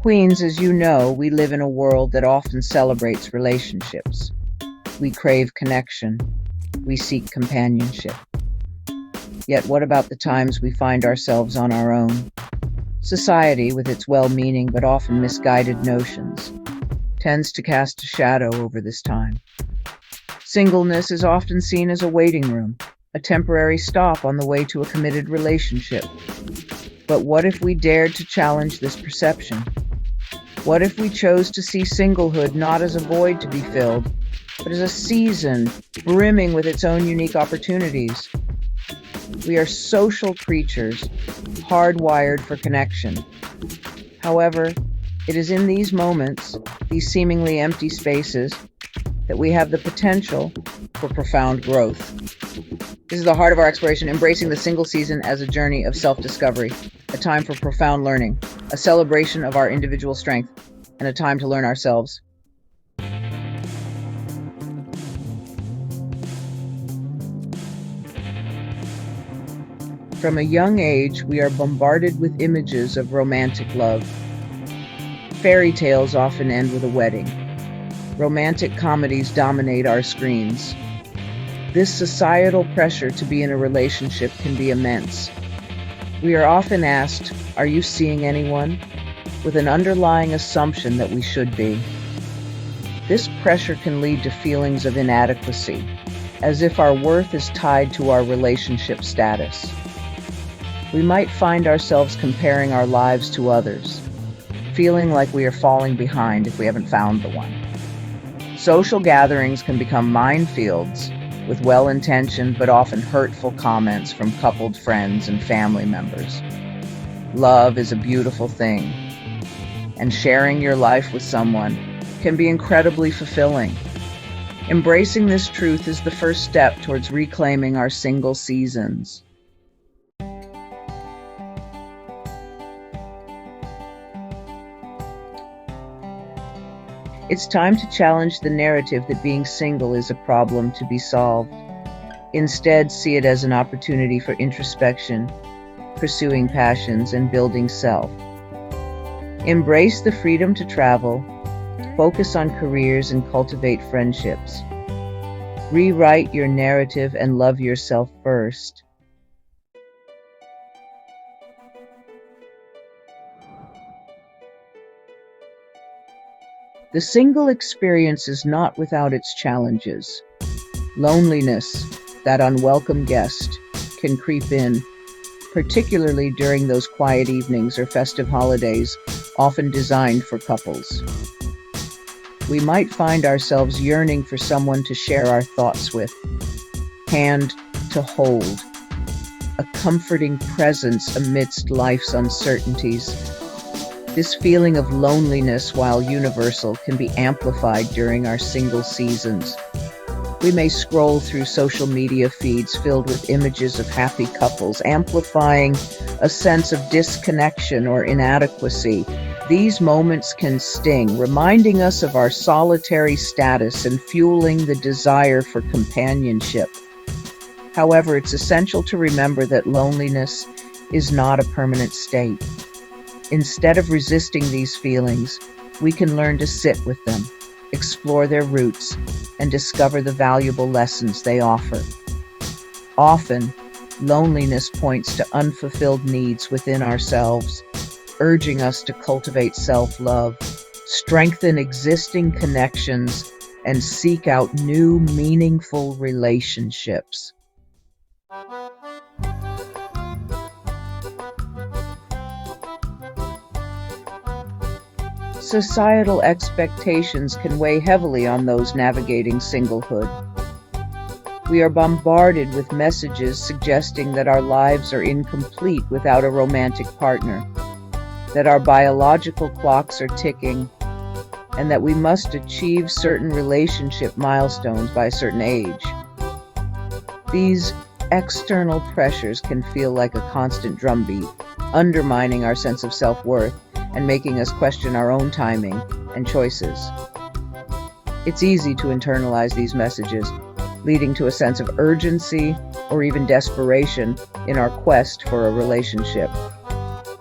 Queens, as you know, we live in a world that often celebrates relationships. We crave connection. We seek companionship. Yet what about the times we find ourselves on our own? Society, with its well-meaning but often misguided notions, tends to cast a shadow over this time. Singleness is often seen as a waiting room, a temporary stop on the way to a committed relationship. But what if we dared to challenge this perception? What if we chose to see singlehood not as a void to be filled, but as a season brimming with its own unique opportunities? We are social creatures, hardwired for connection. However, it is in these moments, these seemingly empty spaces, that we have the potential for profound growth. This is the heart of our exploration, embracing the single season as a journey of self-discovery, a time for profound learning, a celebration of our individual strength, and a time to learn ourselves. From a young age, we are bombarded with images of romantic love. Fairy tales often end with a wedding. Romantic comedies dominate our screens. This societal pressure to be in a relationship can be immense. We are often asked, "Are you seeing anyone?" with an underlying assumption that we should be. This pressure can lead to feelings of inadequacy, as if our worth is tied to our relationship status. We might find ourselves comparing our lives to others, feeling like we are falling behind if we haven't found the one. Social gatherings can become minefields with well-intentioned but often hurtful comments from coupled friends and family members. Love is a beautiful thing, and sharing your life with someone can be incredibly fulfilling. Embracing this truth is the first step towards reclaiming our single seasons. It's time to challenge the narrative that being single is a problem to be solved. Instead, see it as an opportunity for introspection, pursuing passions, and building self. Embrace the freedom to travel, focus on careers, and cultivate friendships. Rewrite your narrative and love yourself first. The single experience is not without its challenges. Loneliness, that unwelcome guest, can creep in, particularly during those quiet evenings or festive holidays, often designed for couples. We might find ourselves yearning for someone to share our thoughts with, hand to hold, a comforting presence amidst life's uncertainties. This feeling of loneliness, while universal, can be amplified during our single seasons. We may scroll through social media feeds filled with images of happy couples, amplifying a sense of disconnection or inadequacy. These moments can sting, reminding us of our solitary status and fueling the desire for companionship. However, it's essential to remember that loneliness is not a permanent state. Instead of resisting these feelings, we can learn to sit with them, explore their roots, and discover the valuable lessons they offer. Often, loneliness points to unfulfilled needs within ourselves, urging us to cultivate self-love, strengthen existing connections, and seek out new, meaningful relationships. Societal expectations can weigh heavily on those navigating singlehood. We are bombarded with messages suggesting that our lives are incomplete without a romantic partner, that our biological clocks are ticking, and that we must achieve certain relationship milestones by a certain age. These external pressures can feel like a constant drumbeat, undermining our sense of self-worth and making us question our own timing and choices. It's easy to internalize these messages, leading to a sense of urgency or even desperation in our quest for a relationship.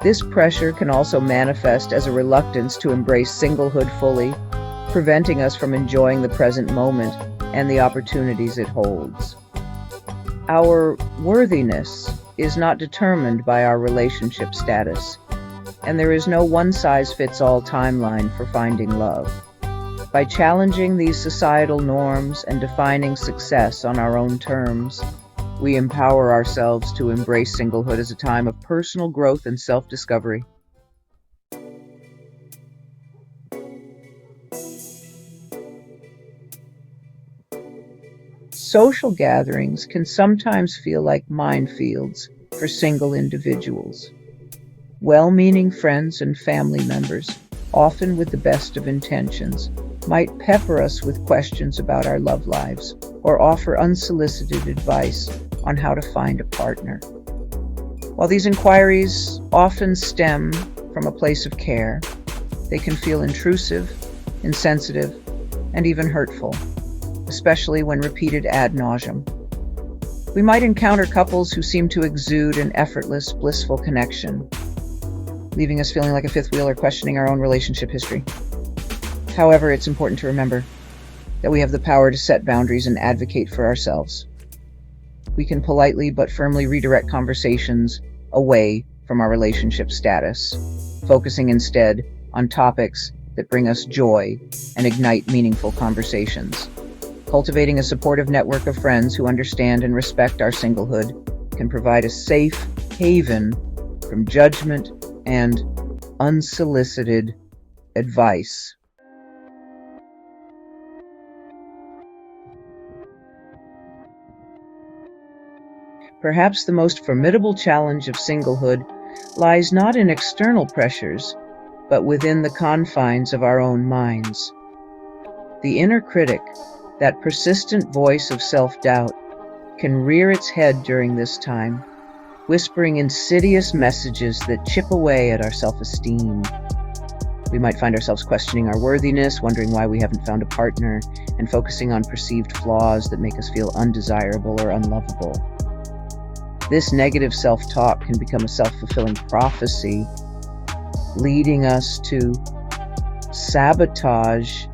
This pressure can also manifest as a reluctance to embrace singlehood fully, preventing us from enjoying the present moment and the opportunities it holds. Our worthiness is not determined by our relationship status, and there is no one-size-fits-all timeline for finding love. By challenging these societal norms and defining success on our own terms, we empower ourselves to embrace singlehood as a time of personal growth and self-discovery. Social gatherings can sometimes feel like minefields for single individuals. Well-meaning friends and family members, often with the best of intentions, might pepper us with questions about our love lives or offer unsolicited advice on how to find a partner. While these inquiries often stem from a place of care, they can feel intrusive, insensitive, and even hurtful, especially when repeated ad nauseum. We might encounter couples who seem to exude an effortless, blissful connection, leaving us feeling like a fifth wheel or questioning our own relationship history. However, it's important to remember that we have the power to set boundaries and advocate for ourselves. We can politely but firmly redirect conversations away from our relationship status, focusing instead on topics that bring us joy and ignite meaningful conversations. Cultivating a supportive network of friends who understand and respect our singlehood can provide a safe haven from judgment and unsolicited advice. Perhaps the most formidable challenge of singlehood lies not in external pressures, but within the confines of our own minds. The inner critic, that persistent voice of self-doubt, can rear its head during this time, whispering insidious messages that chip away at our self-esteem. We might find ourselves questioning our worthiness, wondering why we haven't found a partner, and focusing on perceived flaws that make us feel undesirable or unlovable. This negative self-talk can become a self-fulfilling prophecy, leading us to sabotage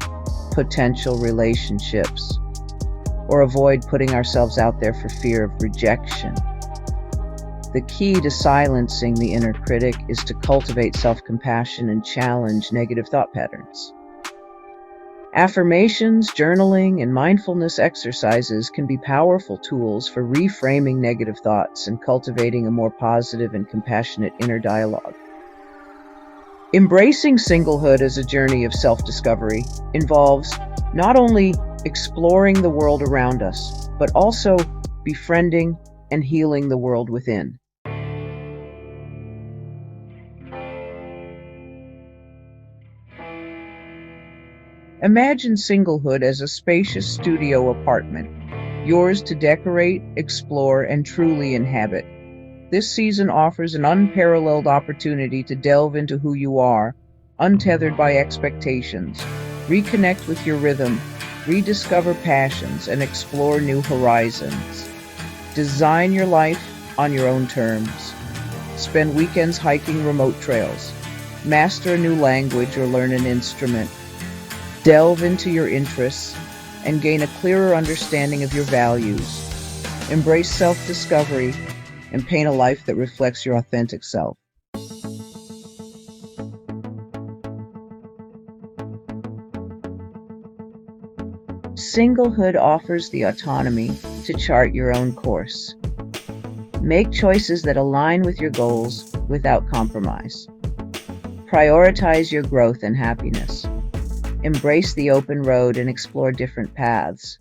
potential relationships or avoid putting ourselves out there for fear of rejection. The key to silencing the inner critic is to cultivate self-compassion and challenge negative thought patterns. Affirmations, journaling, and mindfulness exercises can be powerful tools for reframing negative thoughts and cultivating a more positive and compassionate inner dialogue. Embracing singlehood as a journey of self-discovery involves not only exploring the world around us, but also befriending and healing the world within. Imagine singlehood as a spacious studio apartment, yours to decorate, explore, and truly inhabit. This season offers an unparalleled opportunity to delve into who you are, untethered by expectations, reconnect with your rhythm, rediscover passions, and explore new horizons. Design your life on your own terms. Spend weekends hiking remote trails. Master a new language or learn an instrument. Delve into your interests and gain a clearer understanding of your values. Embrace self-discovery and paint a life that reflects your authentic self. Singlehood offers the autonomy to chart your own course. Make choices that align with your goals without compromise. Prioritize your growth and happiness. Embrace the open road and explore different paths.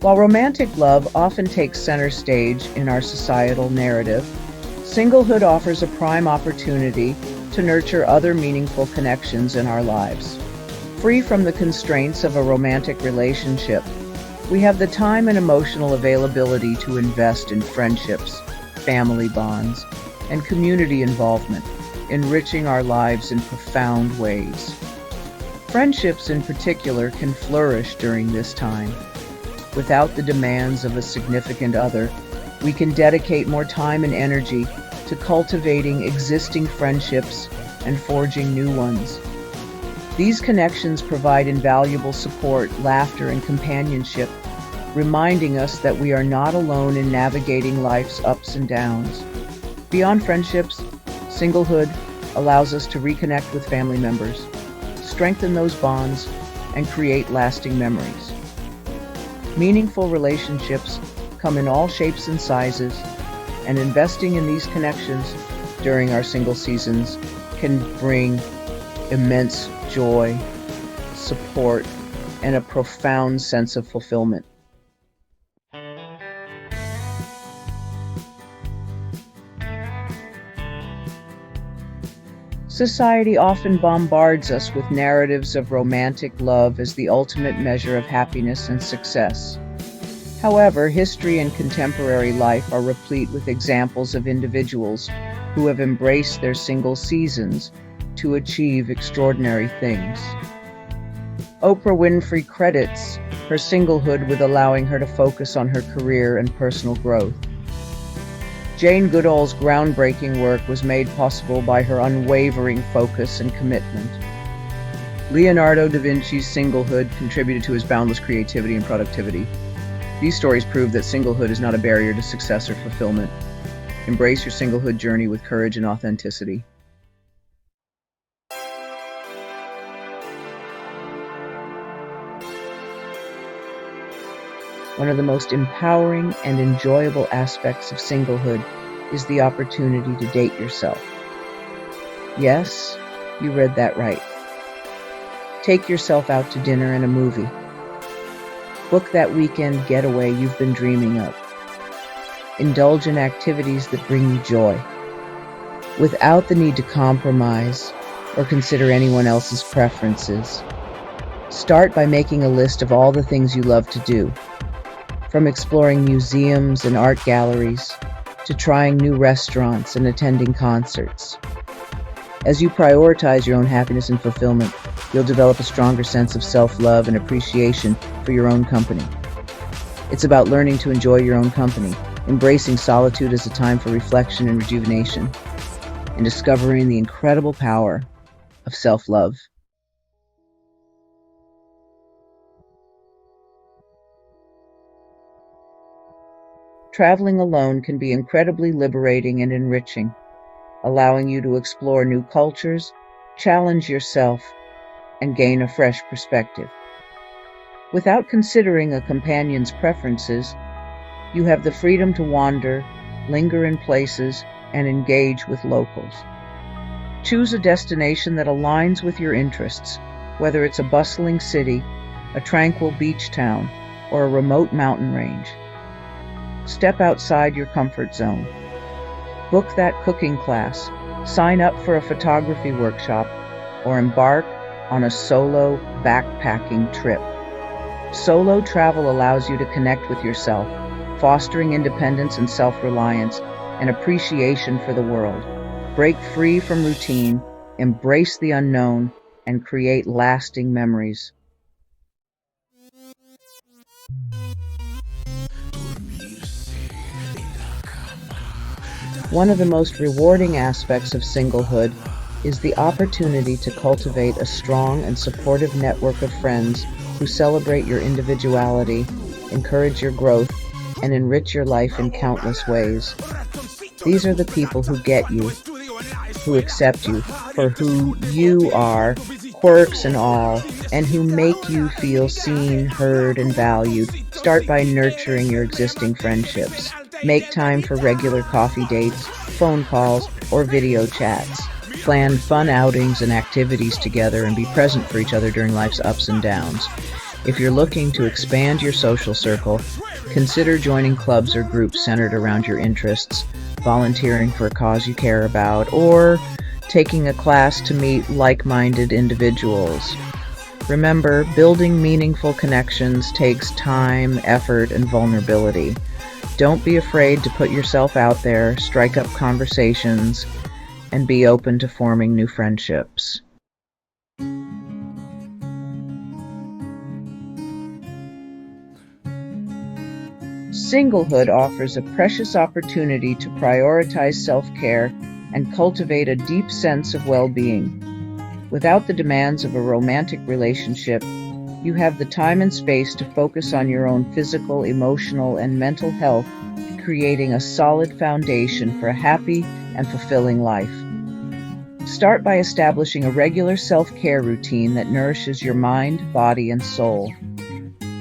While romantic love often takes center stage in our societal narrative, singlehood offers a prime opportunity to nurture other meaningful connections in our lives. Free from the constraints of a romantic relationship, we have the time and emotional availability to invest in friendships, family bonds, and community involvement, enriching our lives in profound ways. Friendships in particular can flourish during this time. Without the demands of a significant other, we can dedicate more time and energy to cultivating existing friendships and forging new ones. These connections provide invaluable support, laughter, and companionship, reminding us that we are not alone in navigating life's ups and downs. Beyond friendships, singlehood allows us to reconnect with family members, strengthen those bonds, and create lasting memories. Meaningful relationships come in all shapes and sizes, and investing in these connections during our single seasons can bring immense joy, support, and a profound sense of fulfillment. Society often bombards us with narratives of romantic love as the ultimate measure of happiness and success. However, history and contemporary life are replete with examples of individuals who have embraced their single seasons to achieve extraordinary things. Oprah Winfrey credits her singlehood with allowing her to focus on her career and personal growth. Jane Goodall's groundbreaking work was made possible by her unwavering focus and commitment. Leonardo da Vinci's singlehood contributed to his boundless creativity and productivity. These stories prove that singlehood is not a barrier to success or fulfillment. Embrace your singlehood journey with courage and authenticity. One of the most empowering and enjoyable aspects of singlehood is the opportunity to date yourself. Yes, you read that right. Take yourself out to dinner and a movie. Book that weekend getaway you've been dreaming of. Indulge in activities that bring you joy, without the need to compromise or consider anyone else's preferences. Start by making a list of all the things you love to do. From exploring museums and art galleries, to trying new restaurants and attending concerts. As you prioritize your own happiness and fulfillment, you'll develop a stronger sense of self-love and appreciation for your own company. It's about learning to enjoy your own company, embracing solitude as a time for reflection and rejuvenation, and discovering the incredible power of self-love. Traveling alone can be incredibly liberating and enriching, allowing you to explore new cultures, challenge yourself, and gain a fresh perspective. Without considering a companion's preferences, you have the freedom to wander, linger in places, and engage with locals. Choose a destination that aligns with your interests, whether it's a bustling city, a tranquil beach town, or a remote mountain range. Step outside your comfort zone. Book that cooking class, sign up for a photography workshop, or embark on a solo backpacking trip. Solo travel allows you to connect with yourself, fostering independence and self-reliance and appreciation for the world. Break free from routine, embrace the unknown, and create lasting memories. One of the most rewarding aspects of singlehood is the opportunity to cultivate a strong and supportive network of friends who celebrate your individuality, encourage your growth, and enrich your life in countless ways. These are the people who get you, who accept you for who you are, quirks and all, and who make you feel seen, heard, and valued. Start by nurturing your existing friendships. Make time for regular coffee dates, phone calls, or video chats. Plan fun outings and activities together and be present for each other during life's ups and downs. If you're looking to expand your social circle, consider joining clubs or groups centered around your interests, volunteering for a cause you care about, or taking a class to meet like-minded individuals. Remember, building meaningful connections takes time, effort, and vulnerability. Don't be afraid to put yourself out there, strike up conversations, and be open to forming new friendships. Singlehood offers a precious opportunity to prioritize self-care and cultivate a deep sense of well-being. Without the demands of a romantic relationship, you have the time and space to focus on your own physical, emotional, and mental health, creating a solid foundation for a happy and fulfilling life. Start by establishing a regular self-care routine that nourishes your mind, body, and soul.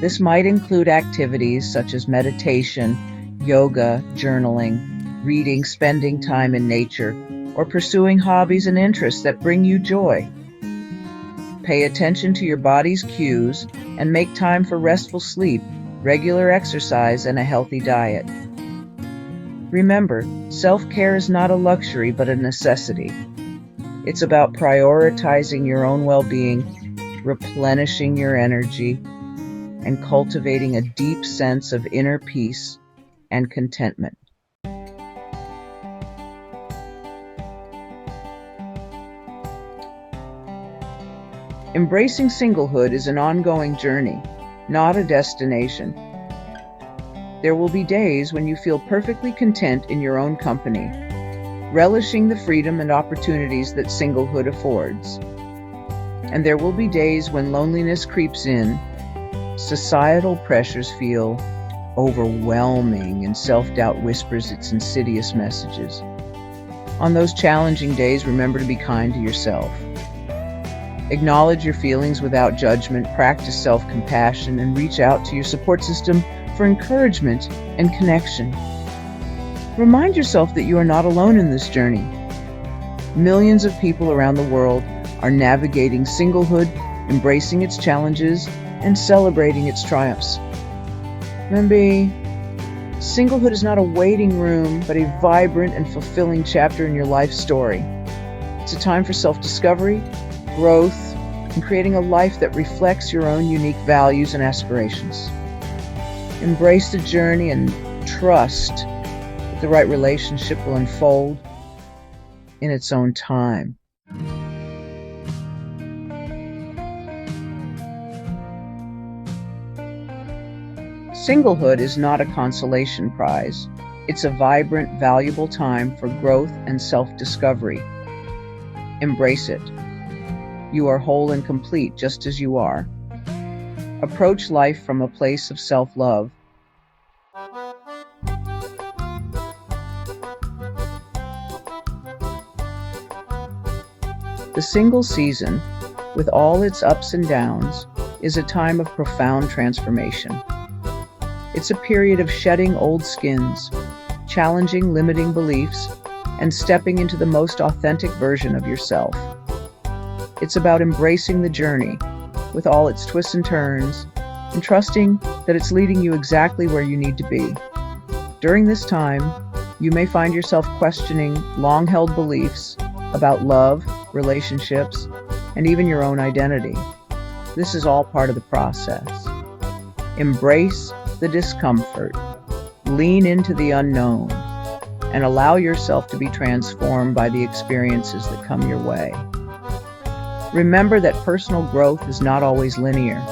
This might include activities such as meditation, yoga, journaling, reading, spending time in nature, or pursuing hobbies and interests that bring you joy. Pay attention to your body's cues and make time for restful sleep, regular exercise, and a healthy diet. Remember, self-care is not a luxury but a necessity. It's about prioritizing your own well-being, replenishing your energy, and cultivating a deep sense of inner peace and contentment. Embracing singlehood is an ongoing journey, not a destination. There will be days when you feel perfectly content in your own company, relishing the freedom and opportunities that singlehood affords. And there will be days when loneliness creeps in, societal pressures feel overwhelming, and self-doubt whispers its insidious messages. On those challenging days, remember to be kind to yourself. Acknowledge your feelings without judgment, practice self-compassion, and reach out to your support system for encouragement and connection. Remind yourself that you are not alone in this journey. Millions of people around the world are navigating singlehood, embracing its challenges, and celebrating its triumphs. Remember, singlehood is not a waiting room, but a vibrant and fulfilling chapter in your life story. It's a time for self-discovery, growth, and creating a life that reflects your own unique values and aspirations. Embrace the journey and trust that the right relationship will unfold in its own time. Singlehood is not a consolation prize. It's a vibrant, valuable time for growth and self-discovery. Embrace it. You are whole and complete just as you are. Approach life from a place of self-love. The single season, with all its ups and downs, is a time of profound transformation. It's a period of shedding old skins, challenging limiting beliefs, and stepping into the most authentic version of yourself. It's about embracing the journey with all its twists and turns, and trusting that it's leading you exactly where you need to be. During this time, you may find yourself questioning long-held beliefs about love, relationships, and even your own identity. This is all part of the process. Embrace the discomfort, lean into the unknown, and allow yourself to be transformed by the experiences that come your way. Remember that personal growth is not always linear.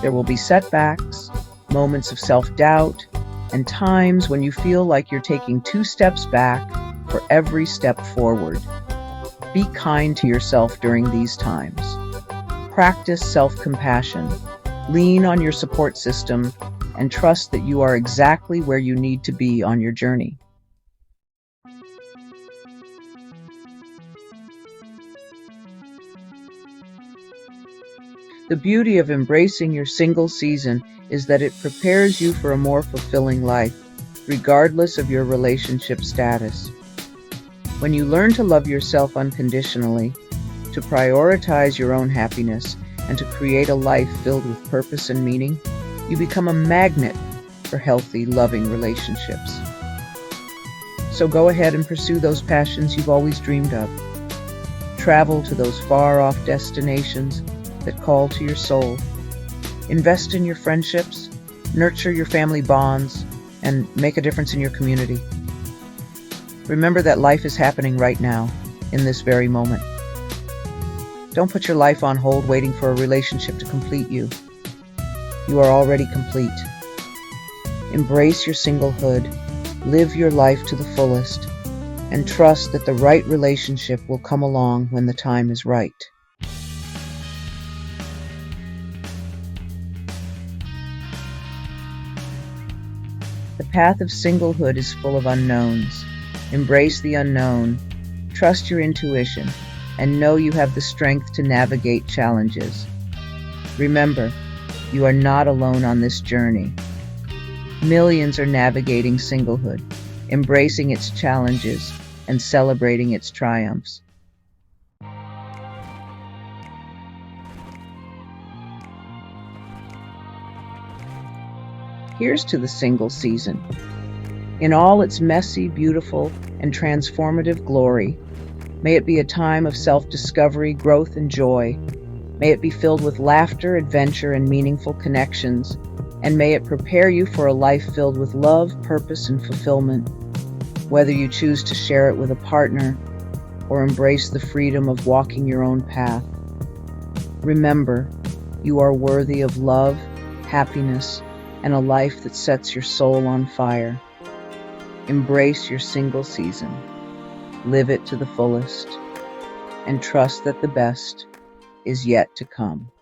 There will be setbacks, moments of self-doubt, and times when you feel like you're taking 2 steps back for every step forward. Be kind to yourself during these times. Practice self-compassion, lean on your support system, and trust that you are exactly where you need to be on your journey. The beauty of embracing your single season is that it prepares you for a more fulfilling life, regardless of your relationship status. When you learn to love yourself unconditionally, to prioritize your own happiness, and to create a life filled with purpose and meaning, you become a magnet for healthy, loving relationships. So go ahead and pursue those passions you've always dreamed of. Travel to those far-off destinations that call to your soul. Invest in your friendships, nurture your family bonds, and make a difference in your community. Remember that life is happening right now, in this very moment. Don't put your life on hold waiting for a relationship to complete you. You are already complete. Embrace your singlehood, live your life to the fullest, and trust that the right relationship will come along when the time is right. The path of singlehood is full of unknowns. Embrace the unknown, trust your intuition, and know you have the strength to navigate challenges. Remember, you are not alone on this journey. Millions are navigating singlehood, embracing its challenges and celebrating its triumphs. Here's to the single season. In all its messy, beautiful, and transformative glory, may it be a time of self-discovery, growth, and joy. May it be filled with laughter, adventure, and meaningful connections, and may it prepare you for a life filled with love, purpose, and fulfillment. Whether you choose to share it with a partner or embrace the freedom of walking your own path, remember, you are worthy of love, happiness, and a life that sets your soul on fire. Embrace your single season, live it to the fullest, and trust that the best is yet to come.